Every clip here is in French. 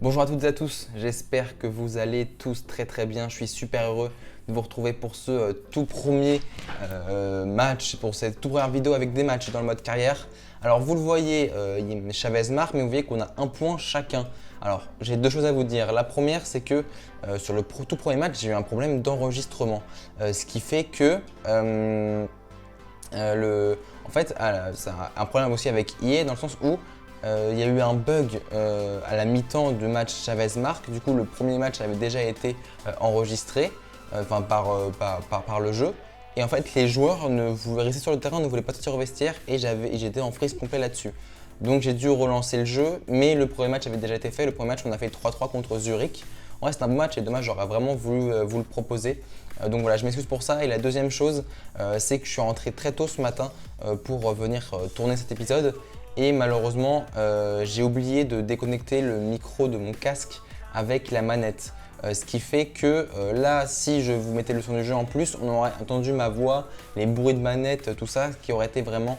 Bonjour à toutes et à tous, j'espère que vous allez tous très bien. Je suis super heureux de vous retrouver pour ce tout premier match, pour cette toute première vidéo avec des matchs dans le mode carrière. Alors vous le voyez, Chavez marque, mais vous voyez qu'on a un point chacun. Alors j'ai deux choses à vous dire. La première, c'est que sur le tout premier match, j'ai eu un problème d'enregistrement. Ce qui fait que en fait, c'est un problème aussi avec EA dans le sens où il y a eu un bug à la mi-temps du match Chavez-Marc. Du coup, le premier match avait déjà été enregistré par le jeu. Et en fait, les joueurs rester sur le terrain, ne voulaient pas sortir au vestiaire et j'étais en freeze complet là-dessus. Donc j'ai dû relancer le jeu, mais le premier match avait déjà été fait. Le premier match, on a fait 3-3 contre Zurich. En vrai, c'est un bon match et dommage, j'aurais vraiment voulu vous le proposer. Donc voilà, je m'excuse pour ça. Et la deuxième chose, c'est que je suis rentré très tôt ce matin pour venir tourner cet épisode. Et malheureusement, j'ai oublié de déconnecter le micro de mon casque avec la manette. Ce qui fait que là, si je vous mettais le son du jeu en plus, on aurait entendu ma voix, les bruits de manette, tout ça, qui aurait été vraiment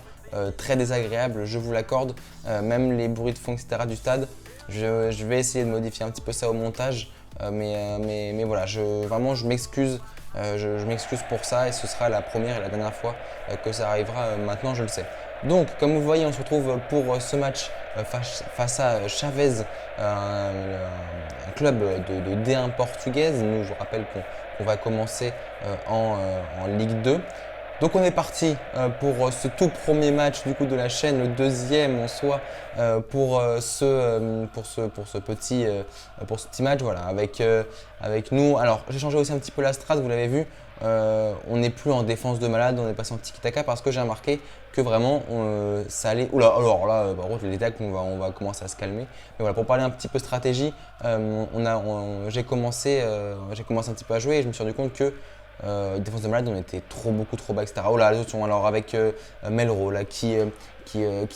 très désagréable, je vous l'accorde. Même les bruits de fond, etc. du stade. Je vais essayer de modifier un petit peu ça au montage. Mais voilà, vraiment, je m'excuse. Je m'excuse pour ça et ce sera la première et la dernière fois que ça arrivera. Maintenant, je le sais. Donc, comme vous voyez, on se retrouve pour ce match face à Chavez, un club de D1 portugaise. Nous, je vous rappelle qu'on va commencer en Ligue 2. Donc on est parti pour ce tout premier match du coup de la chaîne, le deuxième en soi pour ce petit match voilà avec nous. Alors j'ai changé aussi un petit peu la strat, vous l'avez vu. On n'est plus en défense de malade, on est passé en tiki-taka parce que j'ai remarqué que vraiment ça allait. Oula, alors là par contre les tacles on va commencer à se calmer. Mais voilà, pour parler un petit peu stratégie, j'ai commencé un petit peu à jouer et je me suis rendu compte que défense de malade, on était beaucoup trop bas, etc. Oh là, attention, alors avec Melro là, qui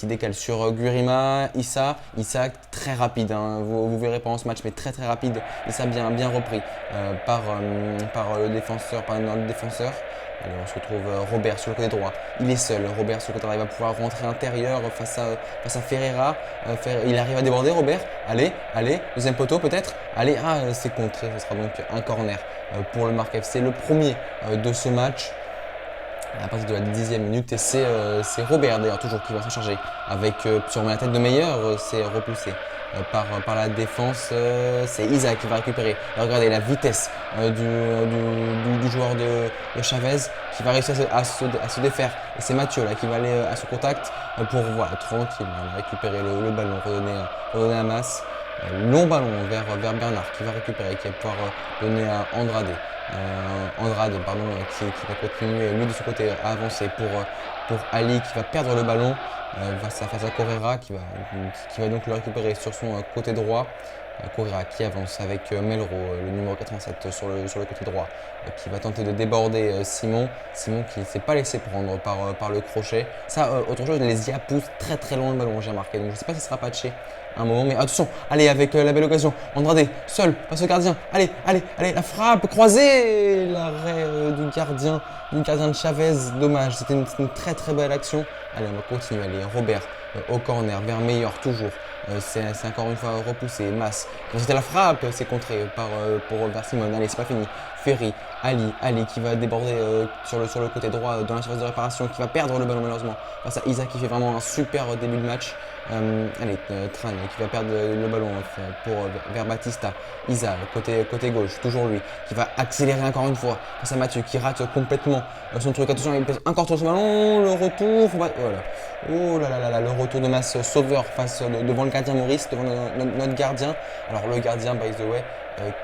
décale sur Gurima, Issa très rapide, hein, vous verrez pendant ce match, mais très rapide. Issa bien repris par le défenseur, par notre défenseur. Allez, on se retrouve Robert sur le côté droit. Il est seul. Robert sur le côté droit. Il va pouvoir rentrer intérieur face à Ferreira. Il arrive à déborder, Robert. Allez. Deuxième poteau peut-être. Allez, c'est contré. Ce sera donc un corner pour le Marc FC. Le premier de ce match à partir de la 10e minute. Et c'est Robert d'ailleurs toujours qui va s'en charger. Avec sur la tête de Meilleur, c'est repoussé. Par la défense, c'est Isaac qui va récupérer. Et regardez la vitesse du joueur de Chavez qui va réussir à se défaire. Et c'est Mathieu là qui va aller à son contact pour voilà, tranquille récupérer le ballon, redonner à Mas. Long ballon vers Bernard qui va récupérer, qui va pouvoir donner à Andrade. Qui va continuer lui de son côté à avancer pour Ali qui va perdre le ballon face à Correa qui va donc le récupérer sur son côté droit. Correa qui avance avec Melro, le numéro 87 sur le côté droit, qui va tenter de déborder Simon qui ne s'est pas laissé prendre par le crochet. Ça, autre chose, les IA poussent très loin le ballon, j'ai remarqué, donc je ne sais pas si ça sera patché à un moment, mais attention, allez avec la belle occasion, Andrade, seul, passe au gardien, allez, la frappe, croisée, l'arrêt du gardien de Chavez, dommage, c'était une très belle action. Allez, on va continuer, allez, Robert au corner, vers Meilleur toujours. C'est encore une fois repoussé, Mas. C'était la frappe, c'est contré vers Simon. Allez, c'est pas fini. Ferry, Ali qui va déborder sur le côté droit dans la surface de réparation, qui va perdre le ballon malheureusement. Face à Isa qui fait vraiment un super début de match. Tran qui va perdre le ballon vers Batista. Isa, côté gauche, toujours lui, qui va accélérer encore une fois. Face à Mathieu qui rate complètement son truc. Attention, il pèse encore trop ce ballon. Le retour, voilà. Oh là, le retour de Mas sauveur devant le gardien Maurice, devant notre gardien. Alors le gardien, by the way,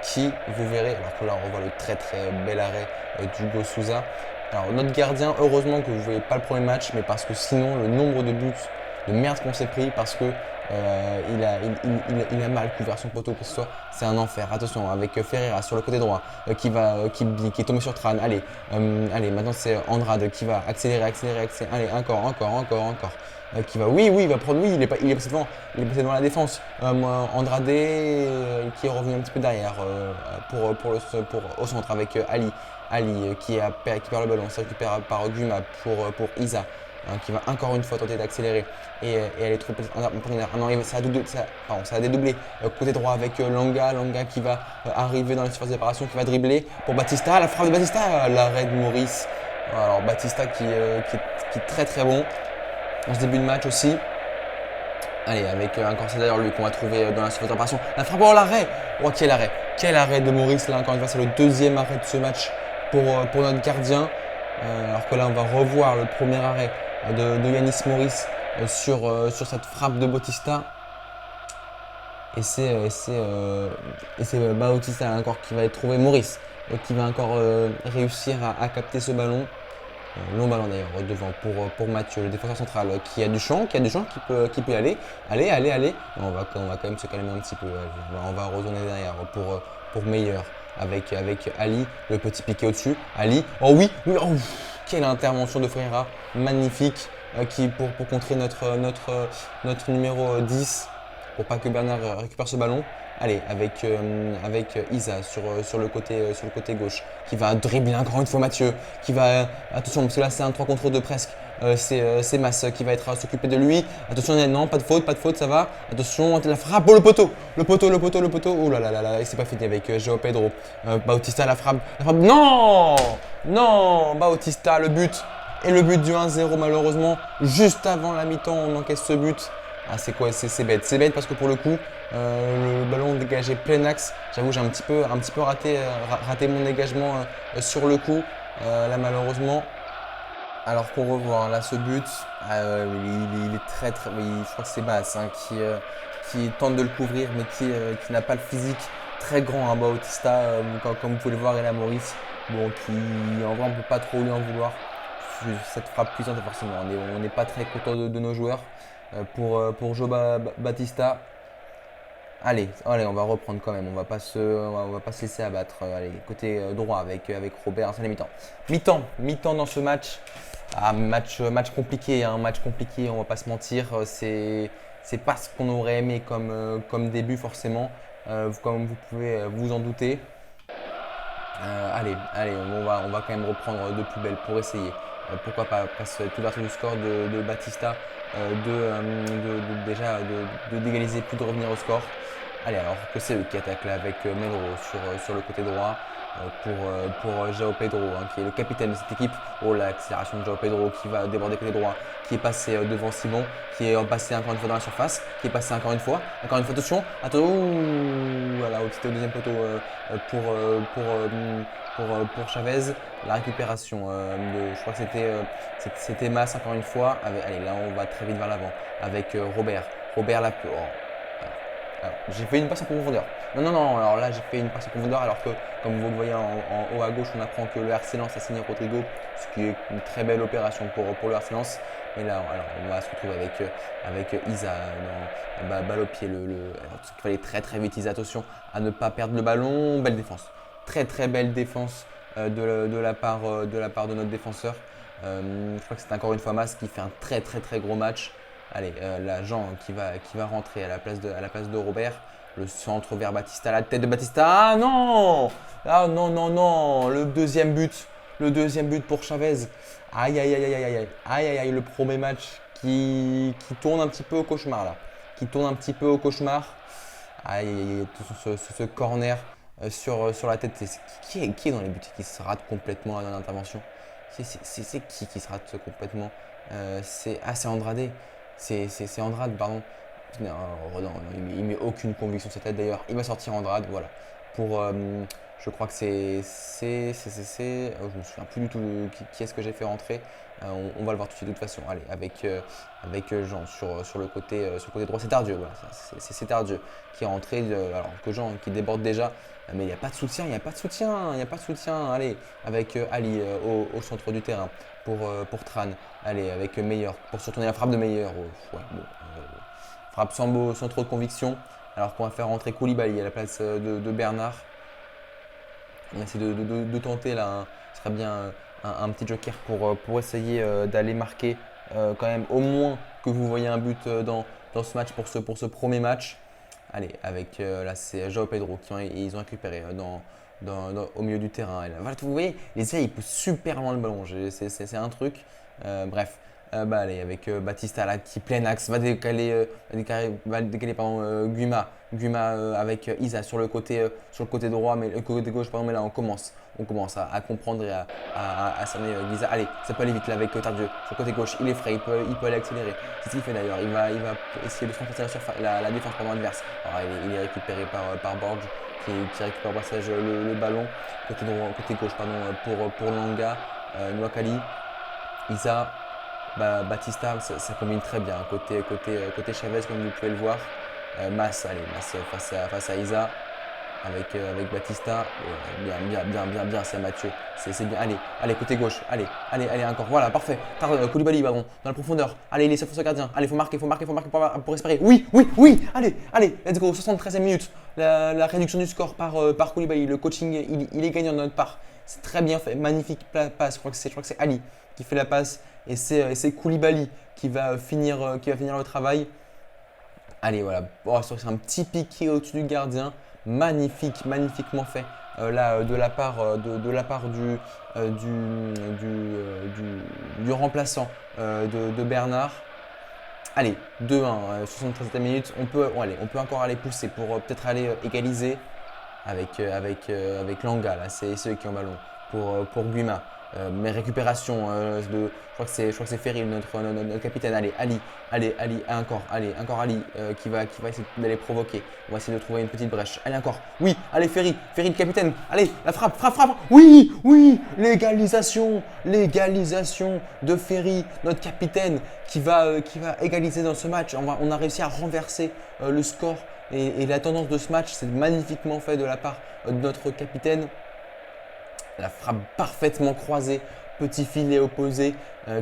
qui, vous verrez, alors que là on revoit le très bel arrêt d'Hugo Souza. Alors notre gardien, heureusement que vous ne voyez pas le premier match, mais parce que sinon le nombre de buts de merde qu'on s'est pris, parce que il a mal couvert son poteau, que ce soit, c'est un enfer. Attention avec Ferreira sur le côté droit qui est tombé sur Tran. Allez, maintenant c'est Andrade qui va accélérer. Allez, encore. Qui va, il va prendre, il est passé devant la défense. Andrade qui est revenu un petit peu derrière au centre avec Ali qui perd le ballon, se récupère par Guma pour Isa. qui va encore une fois tenter d'accélérer et aller trop non, ça a dédoublé côté droit avec Langa qui va arriver dans la surface de réparation, qui va dribbler pour Batista, la frappe de Batista, l'arrêt de Maurice. Alors Batista qui est très très bon dans ce début de match aussi. Allez, avec encore c'est d'ailleurs lui qu'on va trouver dans la surface de réparation. La frappe, oh l'arrêt! Oh quel arrêt! Quel arrêt de Maurice là, encore une fois, c'est le deuxième arrêt de ce match pour notre gardien. Alors que là, on va revoir le premier arrêt de Yanis Maurice sur cette frappe de Bautista. Et c'est Bautista encore qui va trouver Maurice, qui va encore réussir à capter ce ballon. Long ballon d'ailleurs devant pour Mathieu, le défenseur central qui a du champ, qui peut y aller. Allez. On va quand même se calmer un petit peu. On va retourner derrière pour Meyer avec Ali, le petit piqué au-dessus. Ali, oh oui, oh, quelle intervention de Ferreira, magnifique, pour contrer notre numéro 10, pour pas que Bernard récupère ce ballon. Allez, avec Isa sur le côté gauche, qui va dribbler encore une fois Mathieu, qui va, attention, parce que là c'est un 3 contre 2 presque, c'est Mas qui va être à s'occuper de lui. Attention, non, pas de faute, ça va. Attention, la frappe, oh le poteau, oh là là là là, et c'est pas fini avec João Pedro. Bautista, la frappe, non, Bautista, le but, et le but du 1-0 malheureusement, juste avant la mi-temps, on encaisse ce but. Ah c'est quoi, c'est bête parce que pour le coup le ballon dégagé plein axe, j'avoue j'ai un petit peu raté mon dégagement sur le coup là malheureusement. Alors qu'on revoit là ce but, il est très je crois que c'est Bass qui tente de le couvrir mais qui n'a pas le physique très grand à Bautista comme vous pouvez le voir, et là Maurice, bon, qui en vrai on ne peut pas trop lui en vouloir. Cette frappe puissante forcément, on n'est pas très content de nos joueurs. Pour João Batista. Allez, on va reprendre quand même, on va pas se laisser abattre. Allez, côté droit avec Robert, c'est la mi-temps. Mi-temps dans ce match. Match compliqué, match compliqué, on va pas se mentir. C'est pas ce qu'on aurait aimé comme début forcément, comme vous pouvez vous en douter. Allez, on va quand même reprendre de plus belle pour essayer. Pourquoi pas cette ouverture du score de Batista, déjà d'égaliser puis de revenir au score. Allez, alors que c'est eux qui attaquent là avec Melro sur le côté droit pour João Pedro, qui est le capitaine de cette équipe. Oh, l'accélération de João Pedro qui va déborder côté droit, qui est passé devant Simon, qui est passé encore une fois dans la surface, qui est passé encore une fois, attention, voilà, au deuxième poteau pour Chavez. La récupération je crois que c'était Mas encore une fois. Allez, là on va très vite vers l'avant avec Robert là. Alors, j'ai fait une passe en profondeur. Non, alors là j'ai fait une passe en profondeur alors que, comme vous le voyez en haut à gauche, on apprend que le RC Lens a signé Rodrigo, ce qui est une très belle opération pour le RC Lens. Mais là, alors, on va se retrouver avec Isa, balle au pied. Alors, il fallait très très vite, Isa, attention à ne pas perdre le ballon. Belle défense, très très belle défense de la part de notre défenseur. Je crois que c'est encore une fois Mas qui fait un très très très gros match. Allez, la Jean qui va rentrer à la place de Robert. Le centre vers Batista, la tête de Batista. Ah non! Ah non! Le deuxième but pour Chavez. Aïe, le premier match qui tourne un petit peu au cauchemar là. Aïe, ce corner sur la tête. Qui est dans les buts qui se rate complètement dans l'intervention? C'est qui se rate complètement? C'est Andrade. C'est Andrade, pardon. Non, il met aucune conviction sur sa tête d'ailleurs. Il va sortir Andrade, voilà. Je crois que c'est. Je me souviens plus du tout qui est-ce que j'ai fait rentrer. On va le voir tout de suite de toute façon. Allez, avec Jean sur le côté droit. C'est Tardieu, voilà. C'est Tardieu qui est rentré. Alors que Jean qui déborde déjà. Mais il n'y a pas de soutien. Allez, avec Ali au centre du terrain pour Tran. Allez, avec Meyer pour se retourner la frappe de Meyer. Frappe sans trop de conviction. Alors qu'on va faire rentrer Koulibaly à la place de Bernard. On va essayer de tenter là. Ce serait bien un petit joker pour essayer d'aller marquer quand même au moins que vous voyez un but dans ce match pour ce premier match. Allez, avec là c'est João Pedro ils ont récupéré au milieu du terrain. Et là, voilà, vous voyez, les ailes ils poussent super loin le ballon. C'est un truc. Bref, Allez, avec Batista là qui plein axe va décaler pardon, Guima avec Isa sur le côté droit, mais le côté gauche pardon, mais là on commence à comprendre et à cerner Giza. Allez, ça peut aller vite là avec Tardieu sur le côté gauche, il est frais, il peut aller accélérer. C'est ce qu'il fait d'ailleurs, il va essayer de se renforcer la défense pendant adverse. Alors il est récupéré par Borg qui récupère au passage le ballon côté gauche pardon, pour Langa, Nwakali, Isa. Batista, ça combine très bien côté Chavez comme vous pouvez le voir. Mas face à Isa avec Batista. Bien, c'est Mathieu. C'est bien. Allez, côté gauche. Allez, encore. Voilà, parfait. Koulibaly, pardon, dans la profondeur. Allez, il est sur ce gardien. Allez, faut marquer pour espérer. Oui. Allez, let's go. 73e minute. La réduction du score par Koulibaly. Le coaching, il est gagnant de notre part. C'est très bien fait. Magnifique passe. Je crois que c'est Ali qui fait la passe. Et c'est Koulibaly qui va finir le travail. Allez, voilà. C'est un petit piqué au-dessus du gardien. Magnifiquement fait de la part du remplaçant de Bernard. Allez, 2-1, 73e minute. On peut encore aller pousser pour peut-être aller égaliser avec Langa. Là, c'est eux qui ont ballon pour Guima. Mais récupération je crois que c'est Ferry notre capitaine. Allez, Ali, encore Ali qui va essayer d'aller provoquer. On va essayer de trouver une petite brèche. Allez, encore. Oui, allez, Ferry le capitaine. Allez, la frappe. Oui, l'égalisation de Ferry, notre capitaine qui va égaliser dans ce match. On a réussi à renverser le score et la tendance de ce match. C'est magnifiquement fait de la part de notre capitaine. La frappe parfaitement croisée, petit filet opposé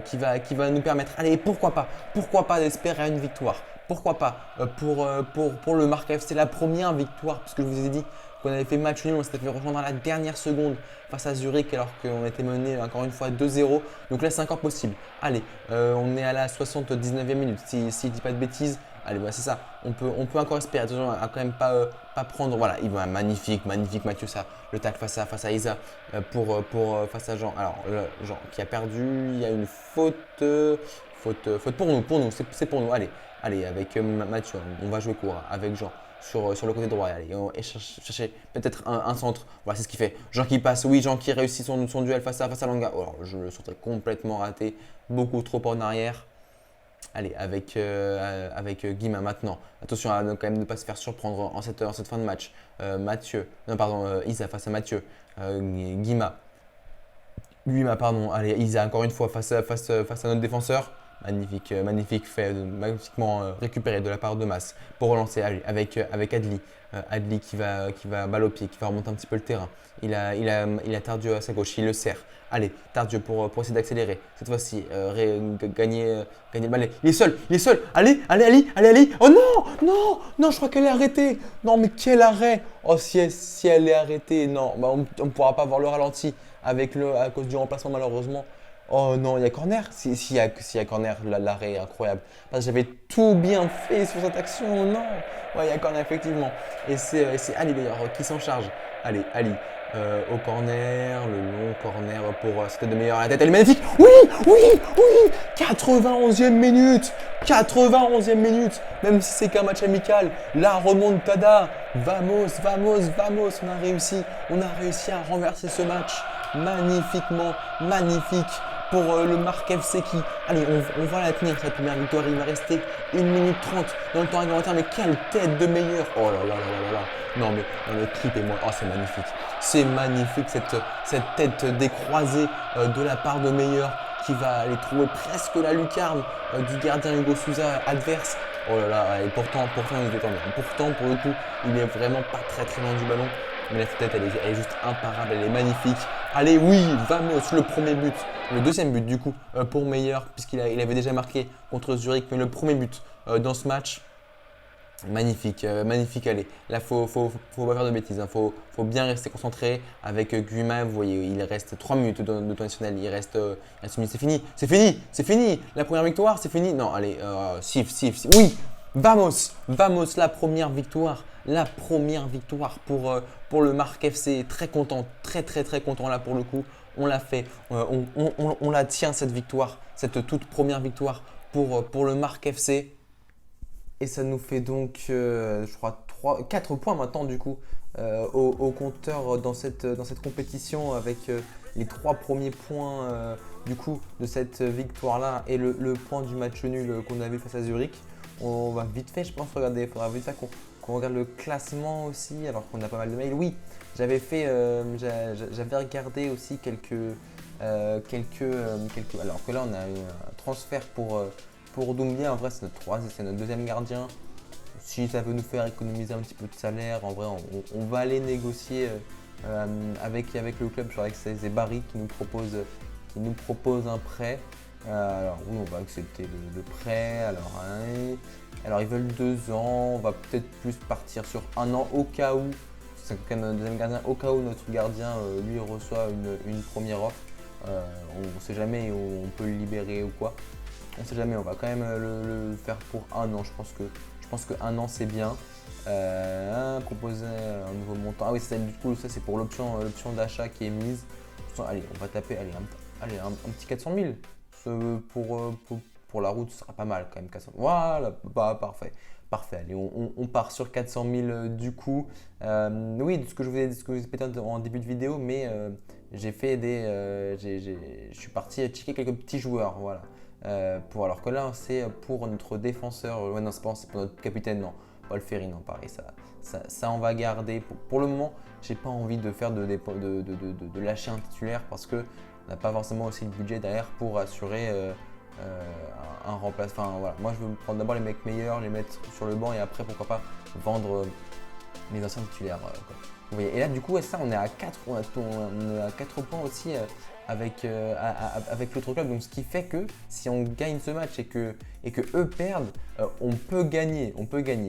qui va nous permettre, allez, pourquoi pas d'espérer une victoire. Pourquoi pas pour le Marca FC, la première victoire, parce que je vous ai dit qu'on avait fait match nul, on s'était fait rejoindre à la dernière seconde face à Zurich alors qu'on était mené encore une fois 2-0. Donc là, c'est encore possible. Allez, on est à la 79e minute, si je ne dis pas de bêtises. Allez, voilà, c'est ça. On peut encore espérer. Attention à quand même pas prendre. Voilà, il va magnifique Mathieu, ça. Le tacle face à Isa face à Jean. Alors, Jean qui a perdu. Il y a une faute pour nous. C'est pour nous. Allez, avec Mathieu, on va jouer court avec Jean sur le côté droit. Allez, et chercher peut-être un centre. Voilà, c'est ce qu'il fait. Jean qui passe. Oui, Jean qui réussit son duel face à Langa. Oh, alors, je le sentais complètement raté. Beaucoup trop en arrière. Allez, avec Guima maintenant. Attention à quand même ne pas se faire surprendre en cette fin de match. Isa face à Mathieu. Guima, pardon. Allez, Isa encore une fois face à notre défenseur. Magnifique fait, magnifiquement récupéré de la part de Mas pour relancer avec Adli. Adli qui va balle au pied, qui va remonter un petit peu le terrain. Il a Tardieu à sa gauche, il le serre. Allez, Tardieu pour essayer d'accélérer. Cette fois-ci, gagner le ballon. Il est seul. Allez. Oh non, je crois qu'elle est arrêtée. Non, mais quel arrêt. Oh, si elle est arrêtée, non, on ne pourra pas voir le ralenti à cause du remplacement malheureusement. Oh non, il y a corner. S'il y a corner, l'arrêt est incroyable. Parce que j'avais tout bien fait sur cette action. Non. Ouais, il y a corner effectivement. Et c'est Ali d'ailleurs qui s'en charge. Allez, Ali. Au corner, le long corner pour c'était de meilleur à la tête. Elle est magnifique. Oui. 91e minute. Même si c'est qu'un match amical. La remontada. Vamos. On a réussi à renverser ce match. Magnifique. Pour le Marca FC qui, allez, on va la tenir cette première victoire. Il va rester 1 minute 30 dans le temps réglementaire. Mais quelle tête de meilleur. Oh là. Non mais le clip est moi. Oh, c'est magnifique cette tête décroisée de la part de Meilleur qui va aller trouver presque la lucarne du gardien Hugo Souza adverse. Oh là là, et pourtant il était en bien. Pourtant pour le coup, il est vraiment pas très loin du ballon. Mais la tête, elle est juste imparable, elle est magnifique. Allez, oui, vamos, le premier but. Le deuxième but, du coup, pour Meilleur, puisqu'il avait déjà marqué contre Zurich. Mais le premier but dans ce match, magnifique, allez. Là, faut pas faire de bêtises. Faut bien rester concentré avec Guima. Vous voyez, il reste 3 minutes de temps additionnel. Il reste une minute. C'est fini. La première victoire, c'est fini. Non, allez, sif. Oui, vamos, la première victoire la première victoire pour le Marc FC. Très content, très très très content là pour le coup. On l'a fait, on la tient cette victoire, cette toute première victoire pour le Marc FC. Et ça nous fait donc, je crois, 4 points maintenant du coup au compteur dans cette compétition avec les 3 premiers points du coup de cette victoire-là et le point du match nul qu'on avait face à Zurich. On va vite fait, je pense, regarder. Il faudra vite fait qu'on regarde le classement aussi, alors qu'on a pas mal de mails. Oui, j'avais regardé aussi quelques. Alors que là, on a eu un transfert pour Doumbia. En vrai, c'est notre deuxième gardien. Si ça veut nous faire économiser un petit peu de salaire, en vrai, on va aller négocier avec le club. Je crois que c'est Barry qui nous propose un prêt. Alors oui, on va accepter le prêt. Alors ils veulent 2 ans. On va peut-être plus partir sur 1 an au cas où. C'est quand même un deuxième gardien. Au cas où notre gardien lui reçoit une première offre. On ne sait jamais où on peut le libérer ou quoi. On ne sait jamais. On va quand même le faire pour 1 an. Je pense que 1 an c'est bien. Proposer un nouveau montant. Ah oui, du coup ça c'est pour l'option d'achat qui est mise. Allez, on va taper un petit 400 000. Pour la route, ce sera pas mal quand même. 400 000. Voilà, bah, parfait. Parfait, allez, on part sur 400 000 du coup. Oui, ce que je vous ai expliqué en début de vidéo, mais j'ai fait je suis parti checker quelques petits joueurs, voilà. Alors que là, c'est pour notre défenseur. Ouais, non, c'est pour notre capitaine, non. Paul Ferry, non, pareil, ça on va garder. Pour le moment, j'ai pas envie de faire de lâcher un titulaire parce que on n'a pas forcément aussi le budget derrière pour assurer un remplacement. Enfin, voilà. Moi, je veux prendre d'abord les mecs meilleurs, les mettre sur le banc et après, pourquoi pas, vendre les anciens titulaires. Vous voyez. Et là, du coup, ça, on est à 4, on est à 4 points aussi avec l'autre club. Donc, ce qui fait que si on gagne ce match et que eux perdent, on peut gagner.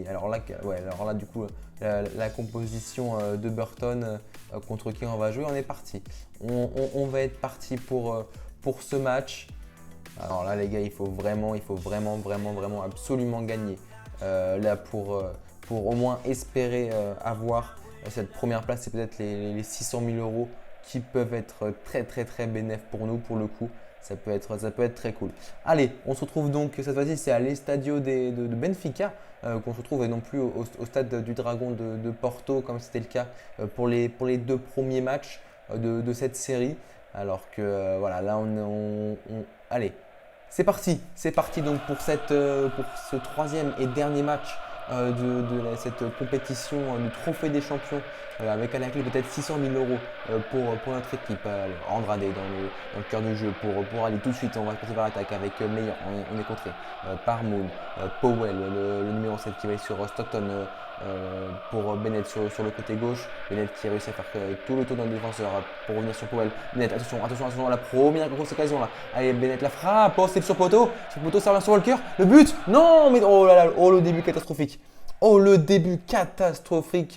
Alors là, du coup, la composition de Burton contre qui on va jouer, on est parti. On va être parti pour ce match. Alors là, les gars, il faut vraiment absolument gagner. Là, pour au moins espérer avoir cette première place, c'est peut-être les 600 000 euros qui peuvent être très très très bénéfiques pour nous pour le coup. Ça peut être très cool. Allez, on se retrouve donc cette fois-ci, c'est à l'Estadio de Benfica qu'on se retrouve et non plus au stade du Dragon de Porto comme c'était le cas pour les 2 premiers matchs de cette série. Alors que voilà, là allez, c'est parti donc pour ce 3e et dernier match cette compétition du Trophée des Champions avec à la clé peut-être 600 000 euros pour notre équipe. Andrade dans le cœur du jeu pour aller tout de suite. On va se passer vers l'attaque avec Meyer. On est contré par Moon, Powell, le numéro 7 qui va sur Stockton pour Bennett sur le côté gauche. Bennett qui réussit à faire tout le tour d'un défenseur pour revenir sur Powell. Bennett, attention à la première grosse occasion là. Allez, Bennett la frappe, c'est sur poteau, ça revient sur Walker. Le but, non, mais oh là là, oh le début catastrophique. Oh le début catastrophique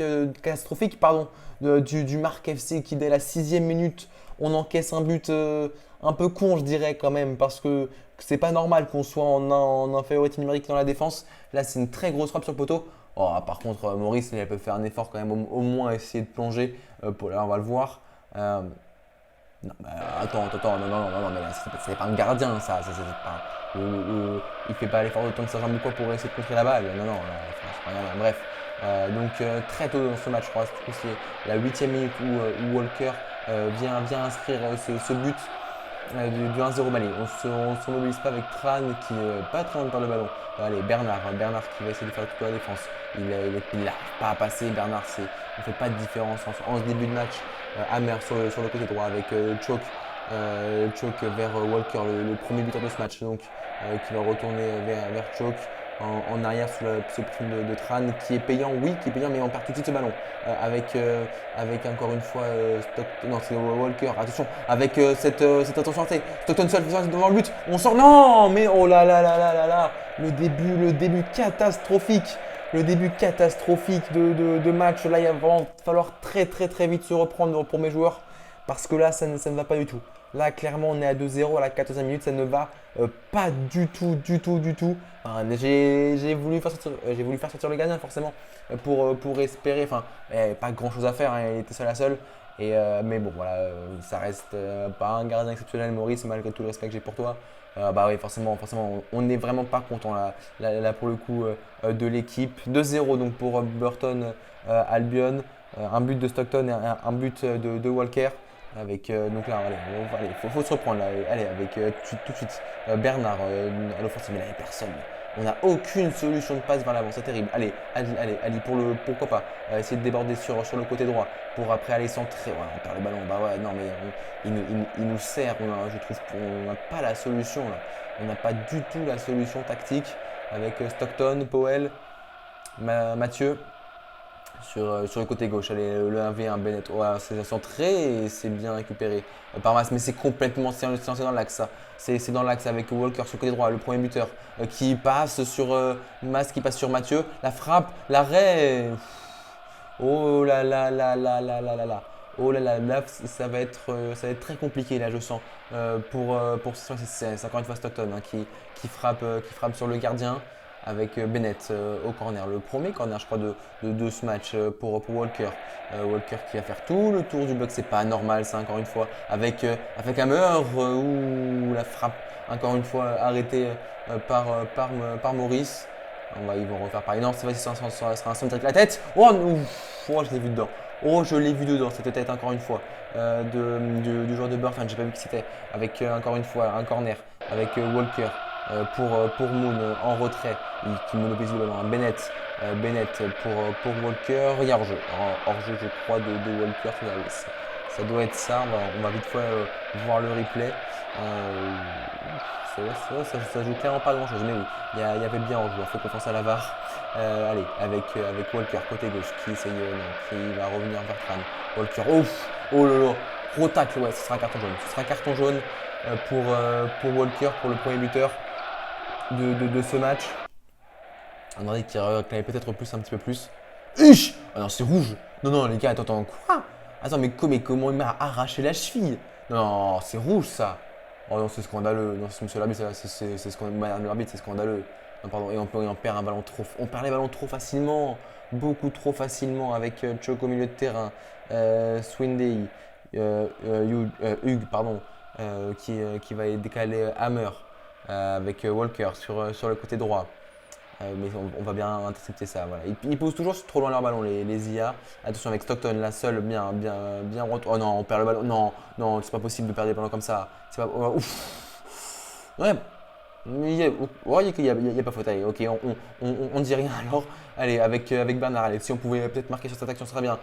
du Marc FC qui dès la 6e minute, on encaisse un but un peu con je dirais quand même parce que c'est pas normal qu'on soit en infériorité numérique dans la défense. Là c'est une très grosse frappe sur le poteau. Oh, par contre Maurice il peut faire un effort quand même au moins essayer de plonger. Là on va le voir. Non, attends, non, mais là, c'est pas un gardien, ça, c'est pas, il fait pas l'effort de tendre sa jambe ou quoi pour essayer de contrer la balle. Non, là, c'est pas un gardien. Bref, donc très tôt dans ce match, je crois, c'est la 8e minute où Walker vient inscrire ce but du 1-0. Allez, on ne se mobilise pas avec Tran qui n'est pas très loin de perdre le ballon. Allez, Bernard qui va essayer de faire toute la défense. Il n'arrive pas à passer. Bernard, ne fait pas de différence en ce début de match. Amer sur le côté droit avec Choke vers Walker, le premier buteur de ce match, donc qui va retourner vers Choke en arrière sous ce prime de Tran qui est payant, mais on perd tout de suite ce ballon avec encore une fois Stockton, non c'est Walker, attention avec cette attention, Stockton seul devant le but, on sort, non mais oh là là là là là là, le début catastrophique. Le début catastrophique de match, là il va vraiment falloir très très très vite se reprendre pour mes joueurs parce que là ça ne va pas du tout. Là, clairement, on est à 2-0 à la 14e minute. Ça ne va pas du tout, du tout, du tout. Enfin, j'ai voulu faire sortir le gardien, forcément, pour espérer. Enfin, il n'y avait pas grand-chose à faire, hein, il était seul à seul. Mais bon, voilà, ça reste pas un gardien exceptionnel, Maurice, malgré tout le respect que j'ai pour toi. Bah oui, forcément, on n'est vraiment pas content là, pour le coup de l'équipe. 2-0 donc pour Burton Albion, un but de Stockton et un but de Walker. Avec, donc là, allez, faut se reprendre là. Allez, avec tout de suite Bernard à l'offensive, mais là, il n'y a personne. On n'a aucune solution de passe vers l'avant, c'est terrible. Ali, pourquoi pas essayer de déborder sur le côté droit pour après aller centrer. Ouais, on perd le ballon. Bah ouais, non, mais il nous sert. Je trouve qu'on n'a pas la solution là. On n'a pas du tout la solution tactique avec Stockton, Powell, Mathieu. Sur le côté gauche, allez, le 1v1 Bennett, ouais, c'est centré et c'est bien récupéré par Mas, mais c'est complètement, c'est dans l'axe ça. C'est dans l'axe avec Walker sur le côté droit, le premier buteur qui passe sur Mas, qui passe sur Mathieu, la frappe, l'arrêt. Oh là là là là là là là là. Oh là là, là ça va être très compliqué là je sens c'est encore une fois Stockton hein, qui frappe sur le gardien avec Bennett au corner. Le premier corner, je crois, de ce match pour Walker. Walker qui va faire tout le tour du bloc, c'est pas normal, ça, encore une fois. Avec Hammer, ou la frappe, encore une fois, arrêtée par Maurice. Ils vont refaire pareil. Non, ça sera un centre avec la tête. Oh, oh, je l'ai vu dedans. Oh, je l'ai vu dedans, cette tête, encore une fois, du joueur de Burton. J'ai pas vu qui c'était. Avec, encore une fois, un corner avec Walker. Pour Moon en retrait, qui monopolise le ballon. Bennett pour Walker. Il y a hors-jeu, je crois, de Walker. Ça doit être ça. On va vite fois voir le replay. Ça joue clairement pas grand chose, mais oui, il y avait bien hors-jeu. On fait confiance à la VAR. Allez, avec Walker côté gauche qui va revenir vers Tran. Walker, oh là là, gros tacle, ouais, ce sera un carton jaune. Ce sera un carton jaune pour Walker, pour le premier buteur de ce match. On aurait dit qu'il réclamait peut-être plus, un petit peu plus. Ah non, c'est rouge. Non, les gars, attends, quoi? Attends, mais comment il m'a arraché la cheville? Non, c'est rouge ça. Oh non, c'est scandaleux. Non, monsieur l'arbitre, c'est scandaleux. Non, pardon, et on perd un ballon on perd les ballons trop facilement. Beaucoup trop facilement avec Choco au milieu de terrain. Swindy, Hugues, pardon, qui va décaler Hammer. Avec Walker sur le côté droit. Mais on va bien intercepter ça. Voilà. Ils posent toujours trop loin leur ballon, les IA. Attention avec Stockton, la seule, bien. Oh non, on perd le ballon. Non, c'est pas possible de perdre des ballons comme ça. C'est pas. Ouf. Ouais. Vous voyez qu'il n'y a pas faute. Allez, ok, on dit rien alors. Allez, avec Bernard, allez, si on pouvait peut-être marquer sur cette action, ce serait bien.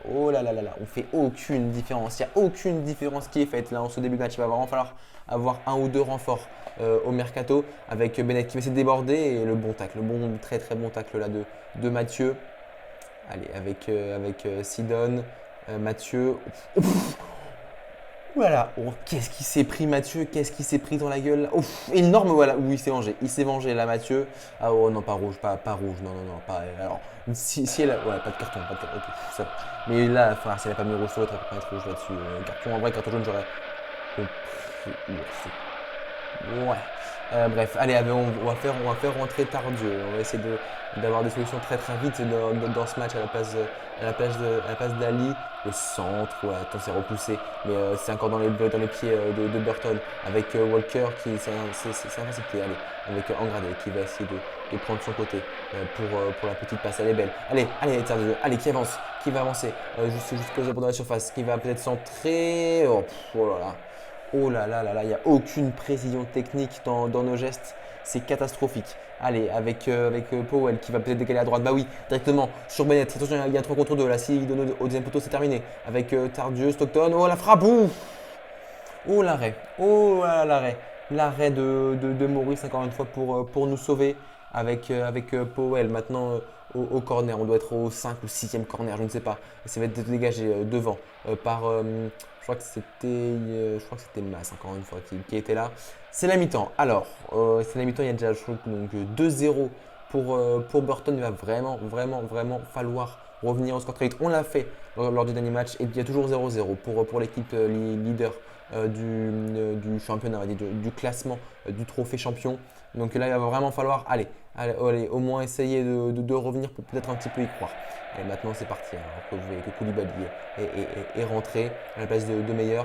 Oh là là là là, on fait aucune différence. Il n'y a aucune différence qui est faite là en ce début de match. Il va vraiment falloir avoir un ou deux renforts au mercato avec Bennett qui va essayer de déborder et le bon tacle, très très bon tacle là de Mathieu. Allez, avec Sidon, Mathieu. Voilà, oh, qu'est-ce qu'il s'est pris Mathieu, qu'est-ce qu'il s'est pris dans la gueule. Ouf, énorme, voilà, oui, il s'est vengé là Mathieu. Ah oh non, pas rouge, pas rouge, non, pas. Alors, si elle a, ouais, pas de carton, ok, ça. Mais là, enfin, si elle a pas mis rouge sur l'autre, elle peut pas être rouge là-dessus. En vrai, carton jaune, j'aurais compris. Ouais. Bref, allez, on va faire rentrer Tardieu. On va essayer d'avoir des solutions très très vite dans ce match à la place d'Ali. Le centre, ouais, attends, c'est repoussé, mais c'est encore dans les pieds de Burton. Avec Walker qui s'est intercepté. Allez, avec Andrade qui va essayer de prendre son côté pour la petite passe. Elle est belle. Allez, Tardieu. Allez, qui va avancer jusqu'aux abords de la surface, qui va peut-être centrer. Oh là là. Oh là là là là, il n'y a aucune précision technique dans nos gestes, c'est catastrophique. Allez, avec Powell qui va peut-être décaler à droite, bah oui, directement sur Bennett. Attention, il y a 3 contre 2, là, s'il donne au deuxième poteau, c'est terminé. Avec Tardieu, Stockton, oh la frappe, oh l'arrêt, l'arrêt de Maurice encore une fois pour nous sauver avec Powell. Maintenant au corner, on doit être au 5 ou 6e corner, je ne sais pas. Ça va être dégagé devant par, je crois que c'était Mas encore une fois qui était là. C'est la mi-temps. Alors, c'est la mi-temps, il y a déjà je crois, donc 2-0 pour Burton. Il va vraiment falloir revenir au score très vite. On l'a fait lors du dernier match et il y a toujours 0-0 pour l'équipe leader du championnat, du classement du trophée champion. Donc là, il va vraiment falloir allez, au moins essayer de revenir pour peut-être un petit peu y croire. Et maintenant, c'est parti. Alors que vous voyez que Koulibaly est rentré à la place de Meyer.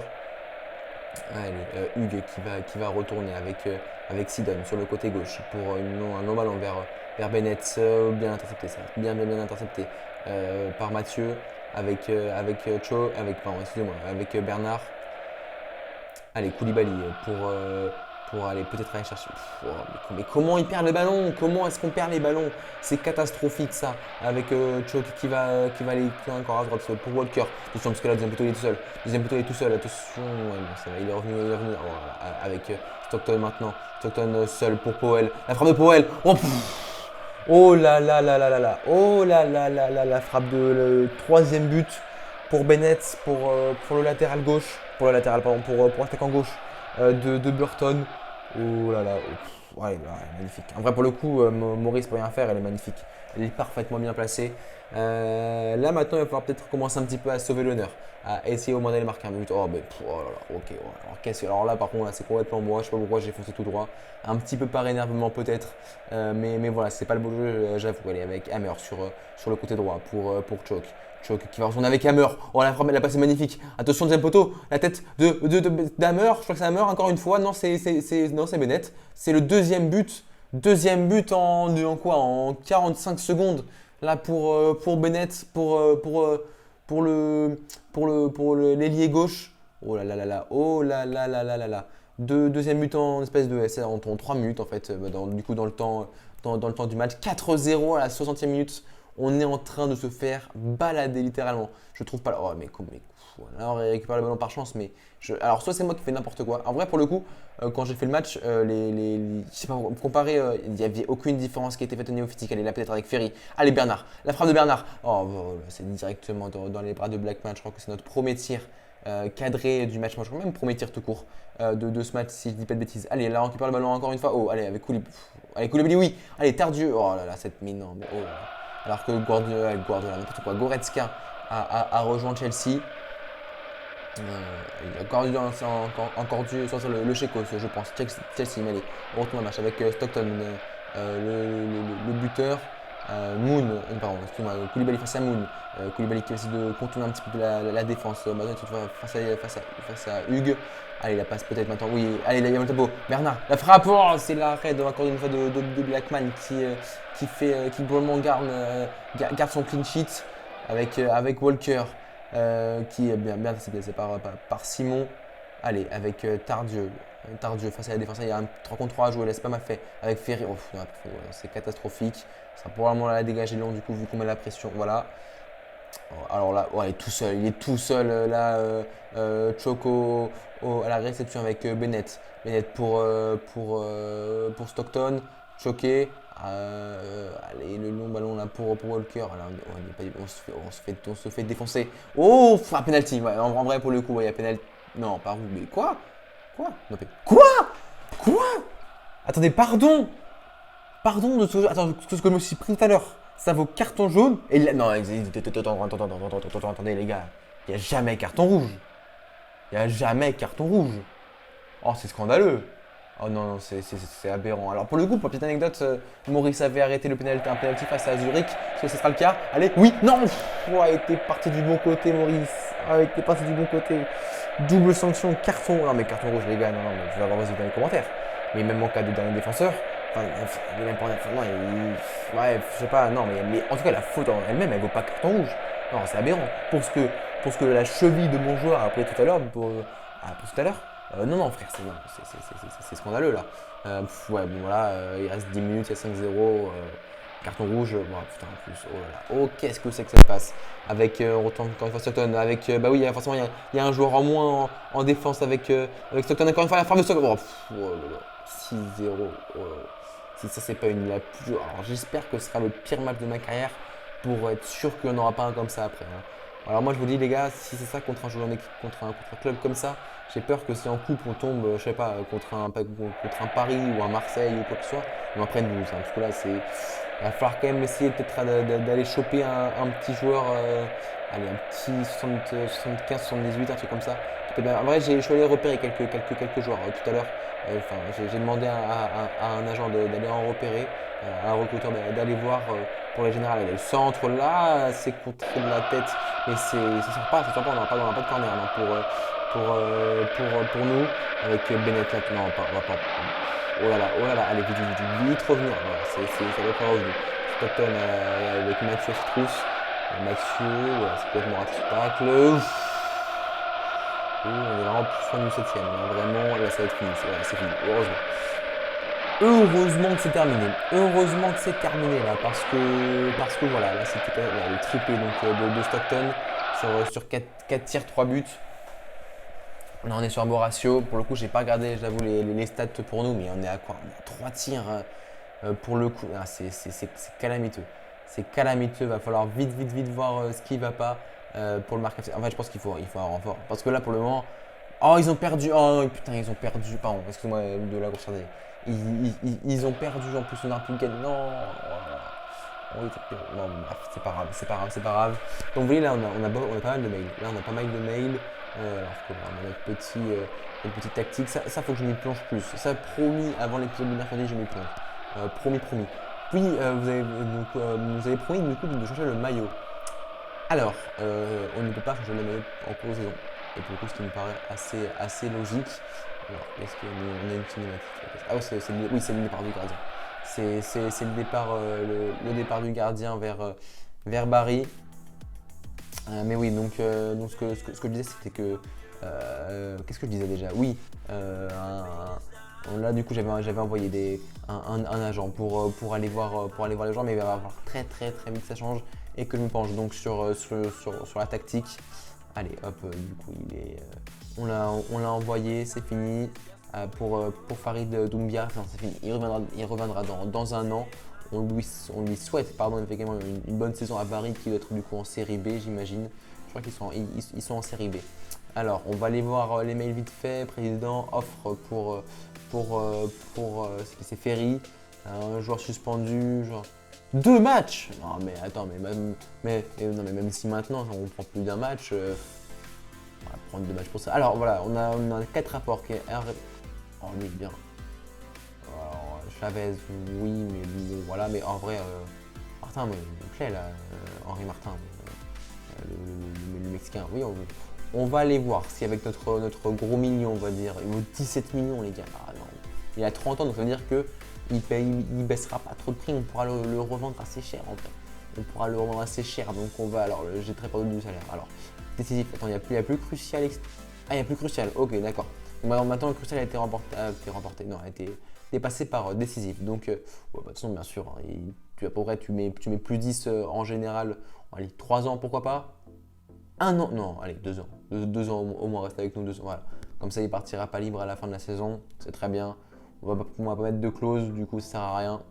Allez, Hugues qui va retourner avec Sidon sur le côté gauche pour un long ballon vers Bennett. Bien intercepté ça, bien intercepté par Mathieu avec avec Bernard. Allez, Koulibaly pour aller peut-être aller chercher. Mais comment il perd le ballon? Comment est-ce qu'on perd les ballons? C'est catastrophique ça. Avec Choke qui va aller encore à droite pour Walker. Attention parce que là, deuxième poteau il est tout seul. Attention. Ouais, bon, ça va, il est revenu. Voilà, avec Stockton maintenant. Stockton seul pour Powell. La frappe de Powell. Oh là là là là là là. Oh là là là là. La frappe de le troisième but pour Bennett pour le latéral gauche. Pour l'attaquant gauche. De Burton. Oh là là, ouais, elle est magnifique. En vrai, pour le coup, Maurice peut rien faire, elle est magnifique. Elle est parfaitement bien placée. Là, maintenant, il va falloir peut-être commencer un petit peu à sauver l'honneur, à essayer au moins d'aller marquer un but. Oh, mais, oh là là, ok. Alors là, par contre, là, c'est complètement moi. Je sais pas pourquoi j'ai foncé tout droit. Un petit peu par énervement, peut-être. Mais voilà, c'est pas le beau jeu, j'avoue. Elle est avec Hammer sur le côté droit pour Choke. Choke qui va retourner avec Hammer. Oh la frappe, la passe est magnifique. Attention, deuxième poteau. La tête d'Hammer. Je crois que c'est Hammer encore une fois. Non, c'est Bennett. C'est le deuxième but. Deuxième but en 45 secondes. Là pour Bennett, pour l'ailier gauche. Oh là là là là. Oh là là là là là là. Deuxième but en espèce de essai en 3 minutes en fait. Du coup dans le temps du match. 4-0 à la 60e minute. On est en train de se faire balader littéralement. Je trouve pas. Oh, mais là, on récupère le ballon par chance. Mais alors, soit c'est moi qui fais n'importe quoi. En vrai, pour le coup, quand j'ai fait le match, je sais pas, comparé, il n'y avait aucune différence qui a été faite au niveau physique. Elle est là peut-être avec Ferry. Allez, Bernard. La frappe de Bernard. Oh, c'est directement dans les bras de Blackman. Je crois que c'est notre premier tir cadré du match. Moi, je crois même premier tir tout court de ce match, si je dis pas de bêtises. Allez, là, on récupère le ballon encore une fois. Oh, allez, avec Koulibaly. Allez, Koulibaly, oui. Allez, Tardieu. Oh là là, cette mine. Non, mais, oh là là. Alors que Guardiola, n'importe quoi, Goretzka a rejoint Chelsea. Il a encore dû sortir le Checo, je pense. Chelsea, mais allez, on retourne le match avec Stockton, le buteur. Pardon, excuse-moi, Koulibaly face à Moon. Koulibaly qui essaie de contourner un petit peu la défense. Maintenant, face à Hugues. Allez, la passe peut-être maintenant. Oui, allez, là, il y a le tableau. Bernard, la frappe. Oh, c'est l'arrêt encore une fois de Blackman qui vraiment garde son clean sheet avec Walker qui est bien décidé par Simon. Allez, avec Tardieu face à la défense. Il y a un 3 contre 3 à jouer, là, c'est pas mal fait. Avec Ferry, c'est catastrophique. Ça va probablement la dégager long du coup vu qu'on met la pression. Voilà. Alors là, il est tout seul là, Choco à la réception avec Bennett. Bennett pour Stockton, choqué. Allez, le long ballon là pour Walker. Alors, on se fait défoncer. Oh, penalty. Ouais, en vrai, pour le coup, il y a penalty. Non, pas vous, mais quoi? Non, Quoi? Attendez, pardon de ce Attends, ce que je me suis pris tout à l'heure. Ça vaut carton jaune. Et là, non, attendez les gars. Il n'y a jamais carton rouge. Oh, c'est scandaleux. Oh non, c'est aberrant. Alors pour le coup, pour la petite anecdote, Maurice avait arrêté un penalty face à Zurich. Est-ce que ce sera le cas? Allez, oui, non. Il était parti du bon côté, Maurice. Il était parti du bon côté. Double sanction, carton. Non mais carton rouge les gars, non, mais je vais avoir vos idées dans les commentaires. Mais même en cas de dernier défenseur, il est même pas ouais, je sais pas, non, mais en tout cas la faute en elle-même, elle vaut pas carton rouge. Non, c'est aberrant. Pour ce que la cheville de mon joueur a pris tout à l'heure, non, frère, c'est scandaleux là. Ouais, bon voilà, il reste 10 minutes, il y a 5-0. Carton rouge, putain, en plus, oh là là, oh qu'est-ce que c'est que ça se passe avec, on retourne encore une fois Stockton, avec, bah oui, forcément il y a un joueur en moins en défense avec Stockton, encore une fois la frappe de Stockton, oh là là, 6-0, oh là là. Si ça c'est pas la plus, alors j'espère que ce sera le pire match de ma carrière pour être sûr qu'il n'y en aura pas un comme ça après. Hein. Alors moi je vous dis les gars, si c'est ça contre un joueur en équipe, contre un club comme ça, j'ai peur que si en coupe on tombe, je sais pas, contre un Paris ou un Marseille ou quoi que ce soit, on en prenne 12. Parce que là il va falloir quand même essayer peut-être d'aller choper un petit joueur, allez, un petit 75, 78, un truc comme ça. En vrai, je suis allé repérer quelques joueurs tout à l'heure. Enfin, j'ai demandé à un agent d'aller en repérer, à un recruteur d'aller voir pour les générales. Le centre là, c'est contre de la tête, mais ça sort pas, on n'a pas de corner non, pour nous. Avec Bennett là, non, on va pas. Oh là là, allez, vite revenir. Voilà, ça doit pas revenir. Stockton avec Mathieu Strauss. Mathieu, ouais, c'est complètement raté ce tacle. On est vraiment plus fin du 7ème. Vraiment, là ça va être fini. C'est fini, heureusement. Heureusement que c'est terminé. Heureusement que c'est terminé là. Parce que voilà, là c'était le triplé donc, de Stockton sur 4 tirs, 3 buts. Là on est sur un beau ratio. Pour le coup, j'ai pas regardé, j'avoue, les stats pour nous, mais on est à quoi? On est à 3 tirs pour le coup. Ah, c'est calamiteux. C'est calamiteux. Va falloir vite voir ce qui va pas pour le marquage. En fait, je pense qu'il faut un renfort. Parce que là, pour le moment, oh, ils ont perdu. Oh putain, ils ont perdu. Pardon, excuse-moi de la grosse idée. Ils ont perdu en plus, on a pu gagner. Non. Oh, non, bref, c'est pas grave. Donc vous voyez là, on a pas mal de mails. Là, on a pas mal de mails. Alors que voilà, notre petite tactique, ça faut que je m'y plonge plus. Ça, promis, avant l'épisode de mercredi, je m'y plonge. Promis. Puis, vous avez promis du coup de changer le maillot. Alors, on ne peut pas changer le maillot en cours de saison. Et pour le coup, ce qui me paraît assez logique. Alors, est-ce qu'on a une cinématique? Ah oui, c'est le départ du gardien. C'est le départ du gardien vers Barry. Mais oui, donc ce que je disais, c'était que. Qu'est-ce que je disais déjà? Oui, là du coup j'avais envoyé un agent pour aller voir les gens, mais il va falloir très vite que ça change et que je me penche donc sur la tactique. Allez hop, du coup on l'a envoyé, c'est fini. Pour Farid Doumbia, non, c'est fini, il reviendra dans un an. On lui souhaite effectivement une bonne saison à Paris qui doit être du coup en série B, j'imagine. Je crois qu'ils sont en série B. Alors, on va aller voir les mails vite fait. Président offre pour c'est Ferry, un joueur suspendu, genre 2 matchs. Non mais attends, mais même si maintenant on prend plus d'un match, on va prendre 2 matchs pour ça. Alors voilà, on a 4 rapports. Oh lui bien. Alors, Chavez, oui, mais bon, voilà, mais en vrai, Martin, mais clé là, Henri Martin, le Mexicain, oui, on va aller voir si avec notre gros million, on va dire, il vaut 17 millions, les gars. Ah, non. Il a 30 ans, donc ça veut dire qu'il baissera pas trop de prix, on pourra le revendre assez cher en fait. On pourra le revendre assez cher, donc on va, alors, j'ai très peur du salaire. Alors, décisif, attends, il n'y a plus crucial. Ah, il n'y a plus crucial, ok, d'accord. Maintenant, le crucial a été remporté, non, a été dépassé par décisif. Donc, de toute façon, bien sûr, hein, tu mets plus 10 en général. Allez, 3 ans, pourquoi pas? 1 an, non, allez, 2 ans. 2 ans au moins, reste avec nous 2 ans. Voilà. Comme ça, il partira pas libre à la fin de la saison. C'est très bien. On va pas mettre de clause, du coup, ça sert à rien.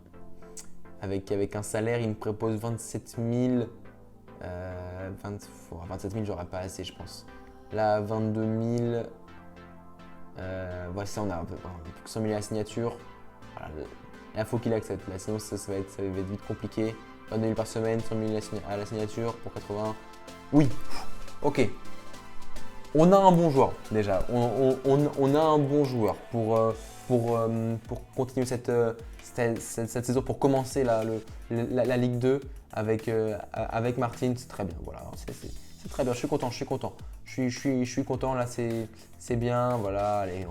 Avec un salaire, il me propose 27 000. 27 000, j'aurais pas assez, je pense. Là, 22 000. Voici, on a plus que 100 000 à la signature. Voilà, il faut qu'il accepte. Là, sinon, ça va être vite compliqué. 22 000 par semaine, 100 000 à la signature pour 80. Oui, ok. On a un bon joueur déjà. On a un bon joueur pour continuer cette saison, pour commencer la Ligue 2 avec Martin. C'est très bien. Voilà, c'est très bien. Je suis content. Je suis content. Là, c'est bien. Voilà. Allez,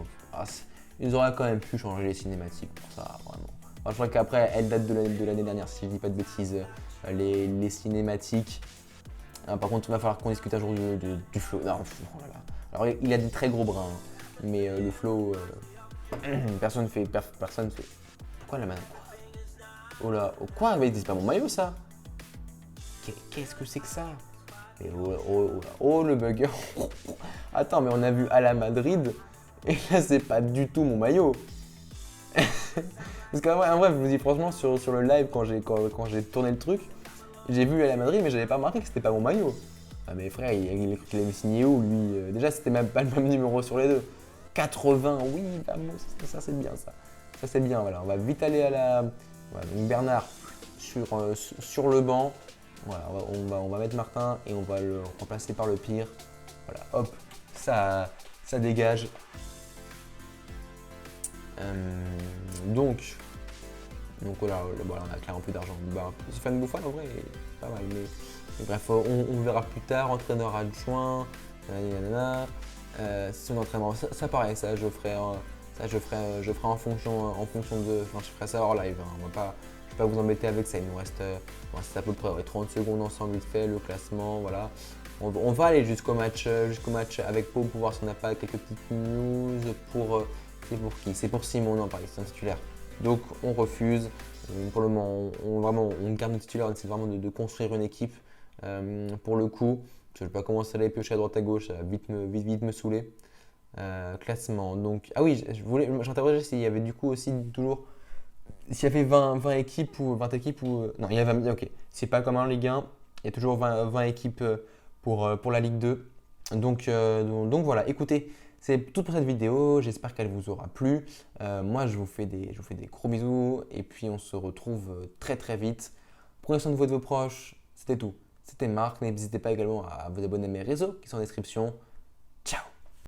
ils auraient quand même pu changer les cinématiques pour ça, vraiment. Enfin, je crois qu'après, elles datent de l'année dernière, si je dis pas de bêtises, les cinématiques. Par contre, il va falloir qu'on discute un jour du flow. Non, oh là là. Alors, il a des très gros bras, hein, mais le flow, personne fait. Pourquoi la main? Oh là, oh, quoi? Mais c'est pas mon maillot ça? Qu'est-ce que c'est que ça? Et oh, le bug. Attends, mais on a vu à la Madrid, et là, c'est pas du tout mon maillot. Parce qu'en vrai, je vous dis franchement, sur le live, quand j'ai tourné le truc, j'ai vu à la Madrid, mais j'avais pas remarqué que c'était pas mon maillot. Ah, mais frère, il a cru qu'il avait signé où lui déjà, c'était même pas le même numéro sur les deux. 80, oui, vamos, ça c'est bien ça. Ça c'est bien, voilà. On va vite aller à la. Voilà, donc Bernard sur le banc. Voilà, on va mettre Martin et on va le remplacer par le pire. Voilà, hop, ça dégage. Donc, voilà, on a clairement plus d'argent. Bah, Stéphane Bouffon en vrai, pas mal. Mais bref, on verra plus tard. Entraîneur adjoint, nanana. Son entraînement, ça pareil, ça je ferai en fonction de. Enfin, je ferai ça hors live. Hein. Je vais pas vous embêter avec ça. Il nous reste à peu près 30 secondes ensemble vite fait, le classement, voilà. On va aller jusqu'au match avec Pau pour voir si on n'a pas quelques petites news c'est pour qui? C'est pour Simon, non, pareil, c'est un titulaire. Donc on refuse. Pour le moment, on garde le titulaire, on essaie vraiment de construire une équipe. Pour le coup, je ne vais pas commencer à aller piocher à droite à gauche, ça va vite me saouler. Classement. Donc, ah oui, j'interrogeais s'il y avait du coup aussi toujours. S'il y avait 20 équipes ou 20 équipes ou. Non, il y a 20. Ok. C'est pas comme en Ligue 1. Il y a toujours 20 équipes pour la Ligue 2. Donc voilà, écoutez, c'est tout pour cette vidéo. J'espère qu'elle vous aura plu. Moi, je vous fais des gros bisous. Et puis, on se retrouve très très vite. Prenez soin de vous et de vos proches. C'était tout. C'était Marc. N'hésitez pas également à vous abonner à mes réseaux qui sont en description. Ciao!